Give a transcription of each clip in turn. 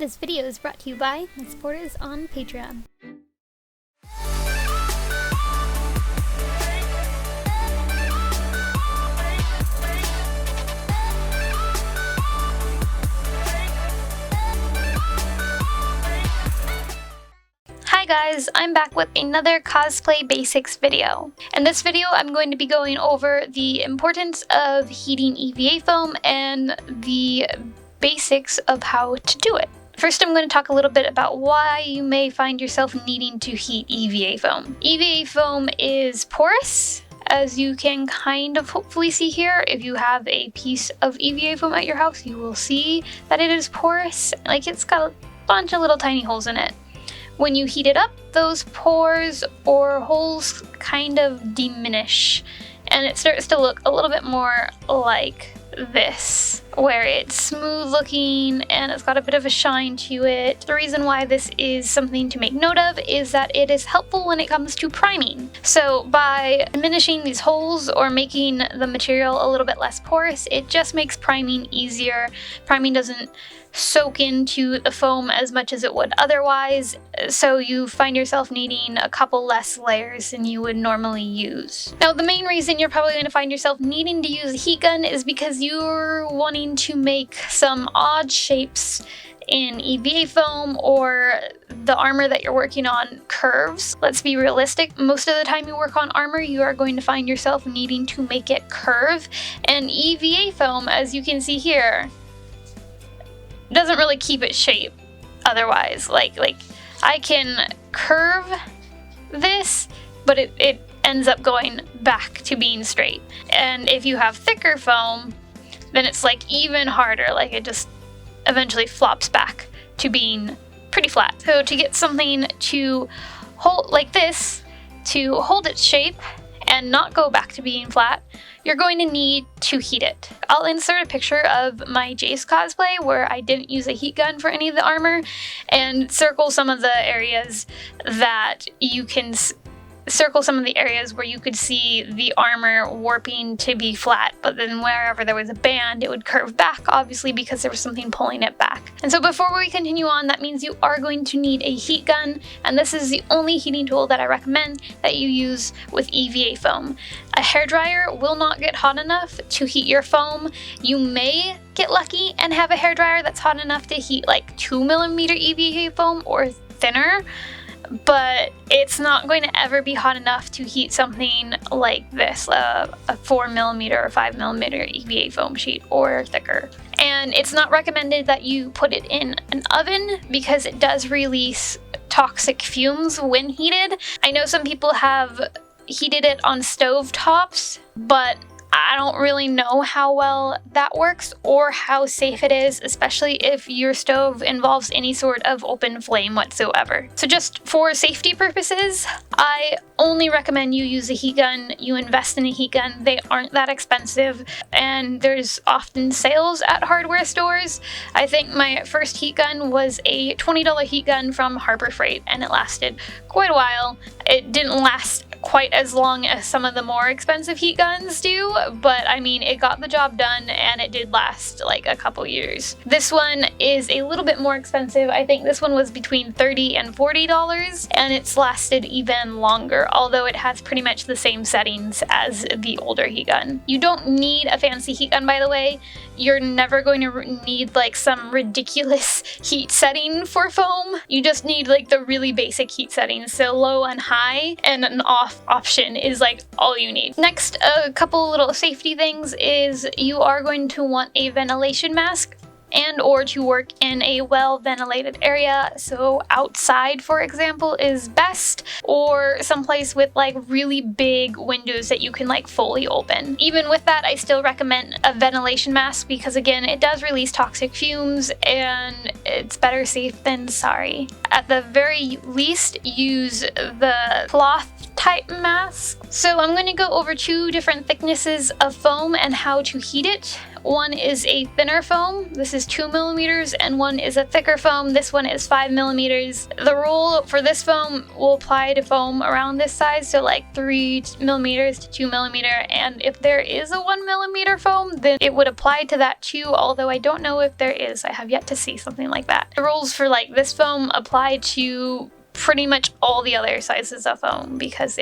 This video is brought to you by my supporters on Patreon. Hi guys, I'm back with another cosplay basics video. In this video, I'm going to be going over the importance of heating EVA foam and the basics of how to do it. First, I'm going to talk a little bit about why you may find yourself needing to heat EVA foam. EVA foam is porous, as you can kind of hopefully see here. If you have a piece of EVA foam at your house, you will see that it is porous. Like, it's got a bunch of little tiny holes in it. When you heat it up, those pores or holes kind of diminish, and it starts to look a little bit more like this, where it's smooth looking and it's got a bit of a shine to it. The reason why this is something to make note of is that it is helpful when it comes to priming. So by diminishing these holes or making the material a little bit less porous, it just makes priming easier. Priming doesn't soak into the foam as much as it would otherwise, so you find yourself needing a couple less layers than you would normally use. Now, the main reason you're probably going to find yourself needing to use a heat gun is because you're wanting to make some odd shapes in EVA foam, or the armor that you're working on curves. Let's be realistic, most of the time you work on armor, you are going to find yourself needing to make it curve, and EVA foam, as you can see here, doesn't really keep its shape otherwise. Like I can curve this, but it ends up going back to being straight. And if you have thicker foam, then it's like even harder. Like, it just eventually flops back to being pretty flat. So to get something to hold like this, to hold its shape and not go back to being flat, you're going to need to heat it. I'll insert a picture of my Jace cosplay where I didn't use a heat gun for any of the armor, and circle some of the areas that you can circle some of the areas where you could see the armor warping to be flat, but then wherever there was a band, it would curve back, obviously because there was something pulling it back. And so before we continue on, that means you are going to need a heat gun, and this is the only heating tool that I recommend that you use with EVA foam. A hairdryer will not get hot enough to heat your foam. You may get lucky and have a hairdryer that's hot enough to heat like 2mm EVA foam or thinner, but it's not going to ever be hot enough to heat something like this, a 4mm or 5mm EVA foam sheet or thicker. And it's not recommended that you put it in an oven because it does release toxic fumes when heated. I know some people have heated it on stove tops, but I don't really know how well that works or how safe it is, especially if your stove involves any sort of open flame whatsoever. So just for safety purposes, I only recommend you use a heat gun. You invest in a heat gun. They aren't that expensive, and there's often sales at hardware stores. I think my first heat gun was a $20 heat gun from Harbor Freight, and it lasted quite a while. It didn't last quite as long as some of the more expensive heat guns do, but I mean, it got the job done and it did last like a couple years. This one is a little bit more expensive. I think this one was between $30 and $40, and it's lasted even longer, although it has pretty much the same settings as the older heat gun. You don't need a fancy heat gun, by the way. You're never going to need like some ridiculous heat setting for foam. You just need like the really basic heat settings, so low and high, and an off option is like all you need. Next, a couple little safety things is you are going to want a ventilation mask and or to work in a well-ventilated area. So outside, for example, is best, or someplace with like really big windows that you can like fully open. Even with that, I still recommend a ventilation mask because again, it does release toxic fumes and it's better safe than sorry. At the very least, use the cloth type mask. So I'm going to go over two different thicknesses of foam and how to heat it. One is a thinner foam, this is 2mm, and one is a thicker foam, this one is 5mm. The rule for this foam will apply to foam around this size, so like 3mm to 2mm, and if there is a 1mm foam, then it would apply to that too, although I don't know if there is. I have yet to see something like that. The rules for like this foam apply to pretty much all the other sizes of foam because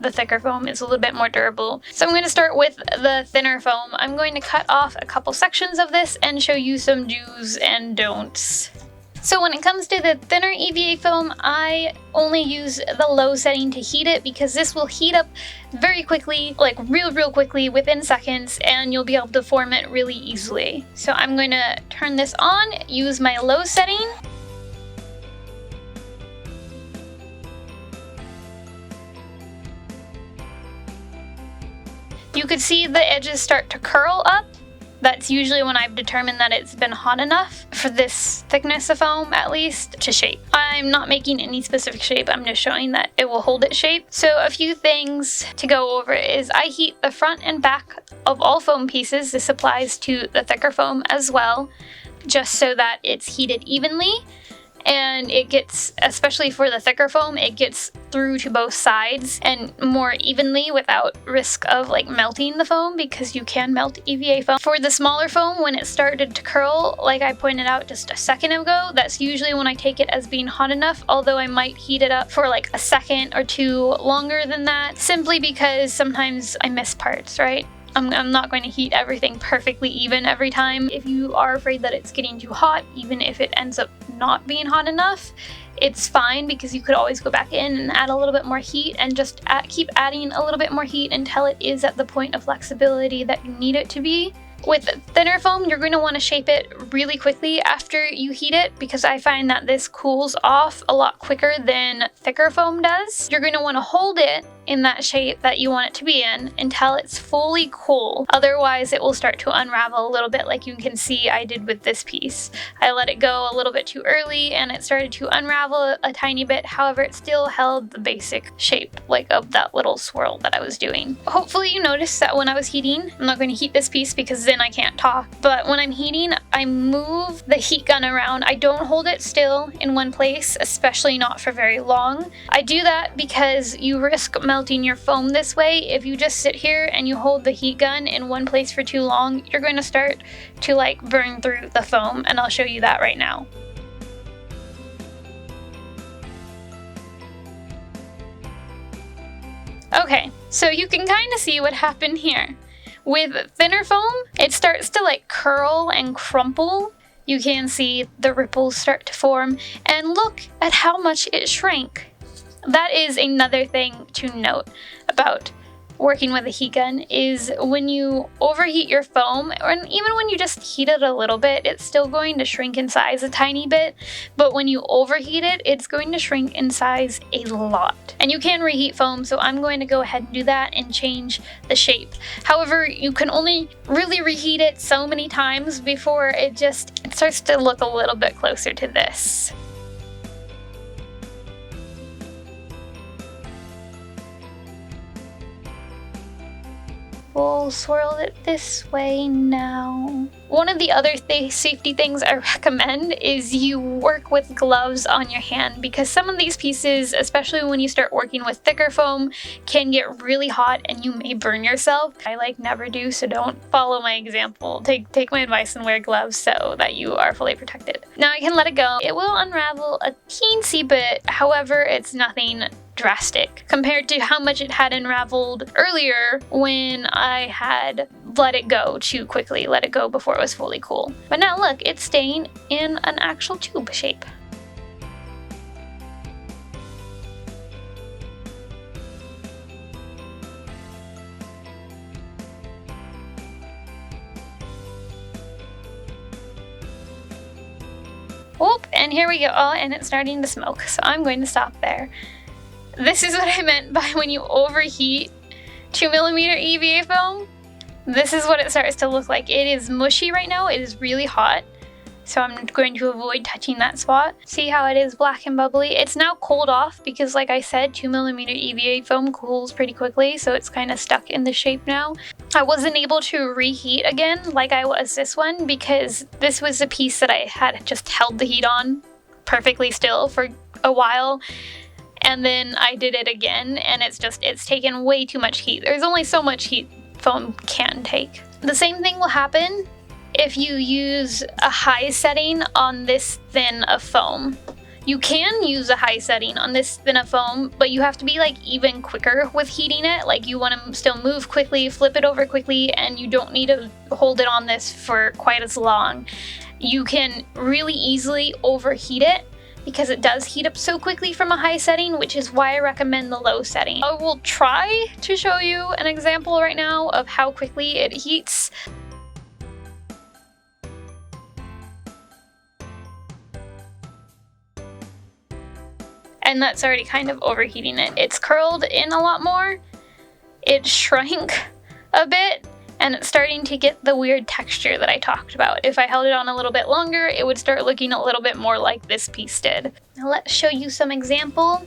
the thicker foam is a little bit more durable. So I'm going to start with the thinner foam. I'm going to cut off a couple sections of this and show you some do's and don'ts. So when it comes to the thinner EVA foam, I only use the low setting to heat it because this will heat up very quickly, like real quickly, within seconds, and you'll be able to form it really easily. So I'm going to turn this on, use my low setting. You could see the edges start to curl up. That's usually when I've determined that it's been hot enough for this thickness of foam, at least, to shape. I'm not making any specific shape, I'm just showing that it will hold its shape. So a few things to go over is I heat the front and back of all foam pieces. This applies to the thicker foam as well, just so that it's heated evenly. And it gets, especially for the thicker foam, it gets through to both sides and more evenly without risk of like melting the foam, because you can melt EVA foam. For the smaller foam, when it started to curl, like I pointed out just a second ago, that's usually when I take it as being hot enough, although I might heat it up for like a second or two longer than that, simply because sometimes I miss parts, right? I'm not going to heat everything perfectly even every time. If you are afraid that it's getting too hot, even if it ends up not being hot enough, it's fine because you could always go back in and add a little bit more heat and just keep adding a little bit more heat until it is at the point of flexibility that you need it to be. With thinner foam, you're going to want to shape it really quickly after you heat it because I find that this cools off a lot quicker than thicker foam does. You're going to want to hold it in that shape that you want it to be in until it's fully cool. Otherwise, it will start to unravel a little bit, like you can see I did with this piece. I let it go a little bit too early and it started to unravel a tiny bit. However, it still held the basic shape, like of that little swirl that I was doing. Hopefully you noticed that when I was heating, I'm not going to heat this piece because then I can't talk, but when I'm heating, I move the heat gun around. I don't hold it still in one place, especially not for very long. I do that because you risk melting your foam this way. If you just sit here and you hold the heat gun in one place for too long, you're going to start to like burn through the foam, and I'll show you that right now. Okay, so you can kind of see what happened here. With thinner foam, it starts to like curl and crumple. You can see the ripples start to form, and look at how much it shrank. That is another thing to note about working with a heat gun, is when you overheat your foam, or even when you just heat it a little bit, it's still going to shrink in size a tiny bit, but when you overheat it, it's going to shrink in size a lot. And you can reheat foam, so I'm going to go ahead and do that and change the shape. However, you can only really reheat it so many times before it starts to look a little bit closer to this. We'll swirl it this way now. One of the other safety things I recommend is you work with gloves on your hand, because some of these pieces, especially when you start working with thicker foam, can get really hot and you may burn yourself. I never do, so don't follow my example. Take my advice and wear gloves so that you are fully protected. Now I can let it go. It will unravel a teensy bit, however, it's nothing drastic compared to how much it had unraveled earlier when I had let it go too quickly, let it go before it was fully cool. But now look, it's staying in an actual tube shape. Whoop, and here we go. Oh, and it's starting to smoke, so I'm going to stop there. This is what I meant by when you overheat 2mm EVA foam. This is what it starts to look like. It is mushy right now. It is really hot. so I'm going to avoid touching that spot. See how it is black and bubbly? It's now cooled off because, like I said, 2mm EVA foam cools pretty quickly, so it's kind of stuck in the shape now. I wasn't able to reheat again like I was this one because this was a piece that I had just held the heat on perfectly still for a while, and then I did it again, and it's taken way too much heat. There's only so much heat foam can take. The same thing will happen if you use a high setting on this thin of foam. You can use a high setting on this thin of foam, but you have to be like even quicker with heating it. Like you want to still move quickly, flip it over quickly, and you don't need to hold it on this for quite as long. You can really easily overheat it because it does heat up so quickly from a high setting, which is why I recommend the low setting. I will try to show you an example right now of how quickly it heats. And that's already kind of overheating it. It's curled in a lot more, it shrank a bit, and it's starting to get the weird texture that I talked about. If I held it on a little bit longer, it would start looking a little bit more like this piece did. Now let's show you some example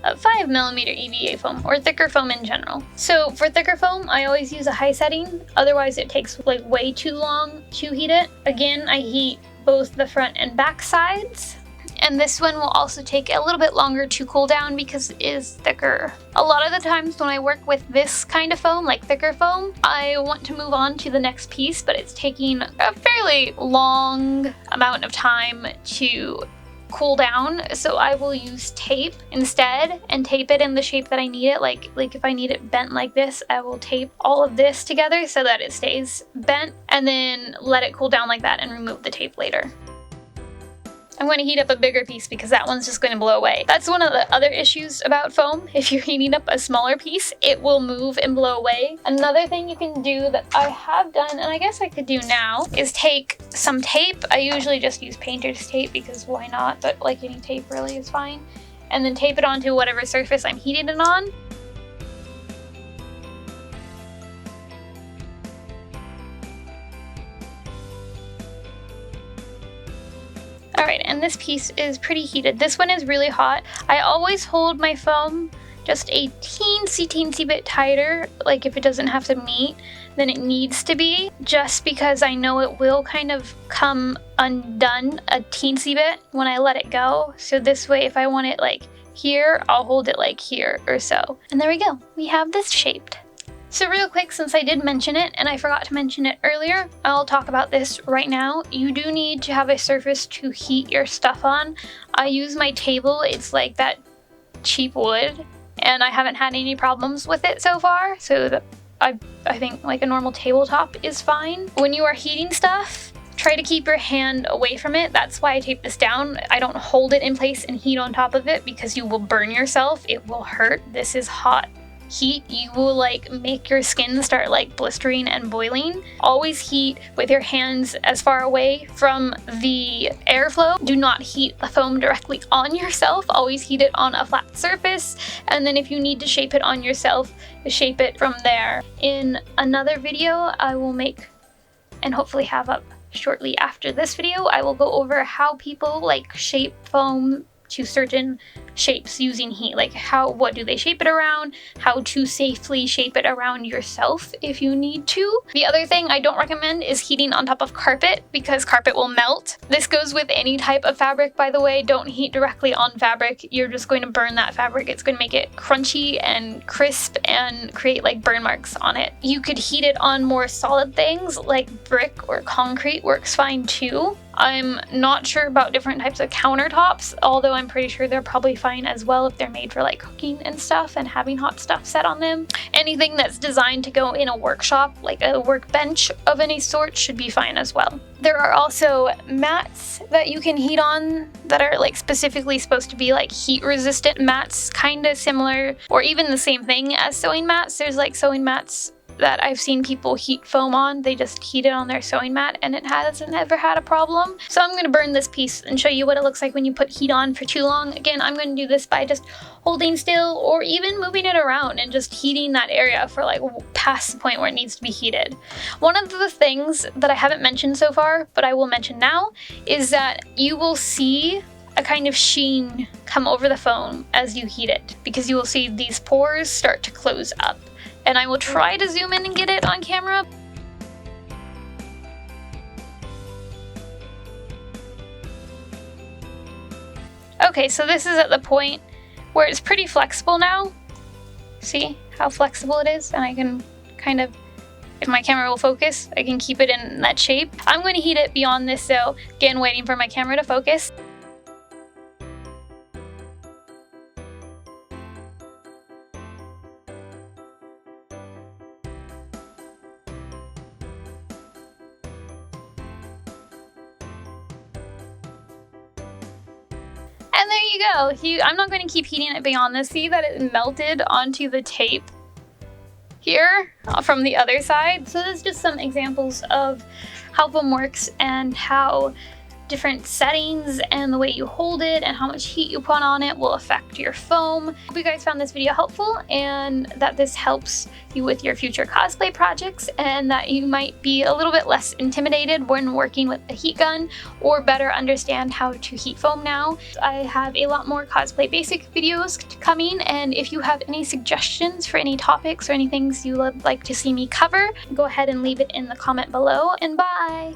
of 5mm EVA foam, or thicker foam in general. So for thicker foam, I always use a high setting, otherwise it takes like way too long to heat it. Again, I heat both the front and back sides. And this one will also take a little bit longer to cool down because it is thicker. A lot of the times when I work with this kind of foam, like thicker foam, I want to move on to the next piece, but it's taking a fairly long amount of time to cool down, so I will use tape instead and tape it in the shape that I need it. Like if I need it bent like this, I will tape all of this together so that it stays bent, and then let it cool down like that and remove the tape later. I'm going to heat up a bigger piece because that one's just going to blow away. That's one of the other issues about foam. If you're heating up a smaller piece, it will move and blow away. Another thing you can do that I have done, and I guess I could do now, is take some tape. I usually just use painter's tape because why not, but like any tape really is fine. And then tape it onto whatever surface I'm heating it on. Alright, and this piece is pretty heated. This one is really hot. I always hold my foam just a teensy bit tighter, like if it doesn't have to meet than it needs to be, just because I know it will kind of come undone a teensy bit when I let it go. So this way, if I want it like here, I'll hold it like here or so. And there we go. We have this shaped. So real quick, since I did mention it and I forgot to mention it earlier, I'll talk about this right now. You do need to have a surface to heat your stuff on. I use my table. It's like that cheap wood, and I haven't had any problems with it so far. So I think like a normal tabletop is fine. When you are heating stuff, try to keep your hand away from it. That's why I tape this down. I don't hold it in place and heat on top of it because you will burn yourself. It will hurt. This is hot heat. You will like make your skin start like blistering and boiling. Always heat with your hands as far away from the airflow. Do not heat the foam directly on yourself. Always heat it on a flat surface, and then if you need to shape it on yourself, shape it from there. In another video I will make and hopefully have up shortly after this video, I will go over how people like shape foam to certain shapes using heat. Like what do they shape it around, how to safely shape it around yourself if you need to. The other thing I don't recommend is heating on top of carpet because carpet will melt. This goes with any type of fabric, by the way. Don't heat directly on fabric. You're just going to burn that fabric. It's going to make it crunchy and crisp and create like burn marks on it. You could heat it on more solid things like brick or concrete works fine too. I'm not sure about different types of countertops, although I'm pretty sure they're probably fine as well if they're made for like cooking and stuff and having hot stuff set on them. Anything that's designed to go in a workshop, like a workbench of any sort, should be fine as well. There are also mats that you can heat on that are like specifically supposed to be like heat resistant mats, kind of similar or even the same thing as sewing mats. There's like sewing mats that I've seen people heat foam on. They just heat it on their sewing mat and it hasn't ever had a problem. So I'm going to burn this piece and show you what it looks like when you put heat on for too long. Again, I'm going to do this by just holding still or even moving it around and just heating that area for like past the point where it needs to be heated. One of the things that I haven't mentioned so far, but I will mention now, is that you will see a kind of sheen come over the foam as you heat it, because you will see these pores start to close up. And I will try to zoom in and get it on camera. Okay, so this is at the point where it's pretty flexible now. See how flexible it is? And I can kind of, if my camera will focus, I can keep it in that shape. I'm going to heat it beyond this though, again waiting for my camera to focus. And there you go. I'm not going to keep heating it beyond this. See that it melted onto the tape here from the other side. So there's just some examples of how foam works and how different settings and the way you hold it and how much heat you put on it will affect your foam. Hope you guys found this video helpful and that this helps you with your future cosplay projects, and that you might be a little bit less intimidated when working with a heat gun or better understand how to heat foam now. I have a lot more cosplay basic videos coming, and if you have any suggestions for any topics or any things you would like to see me cover, go ahead and leave it in the comment below, and bye!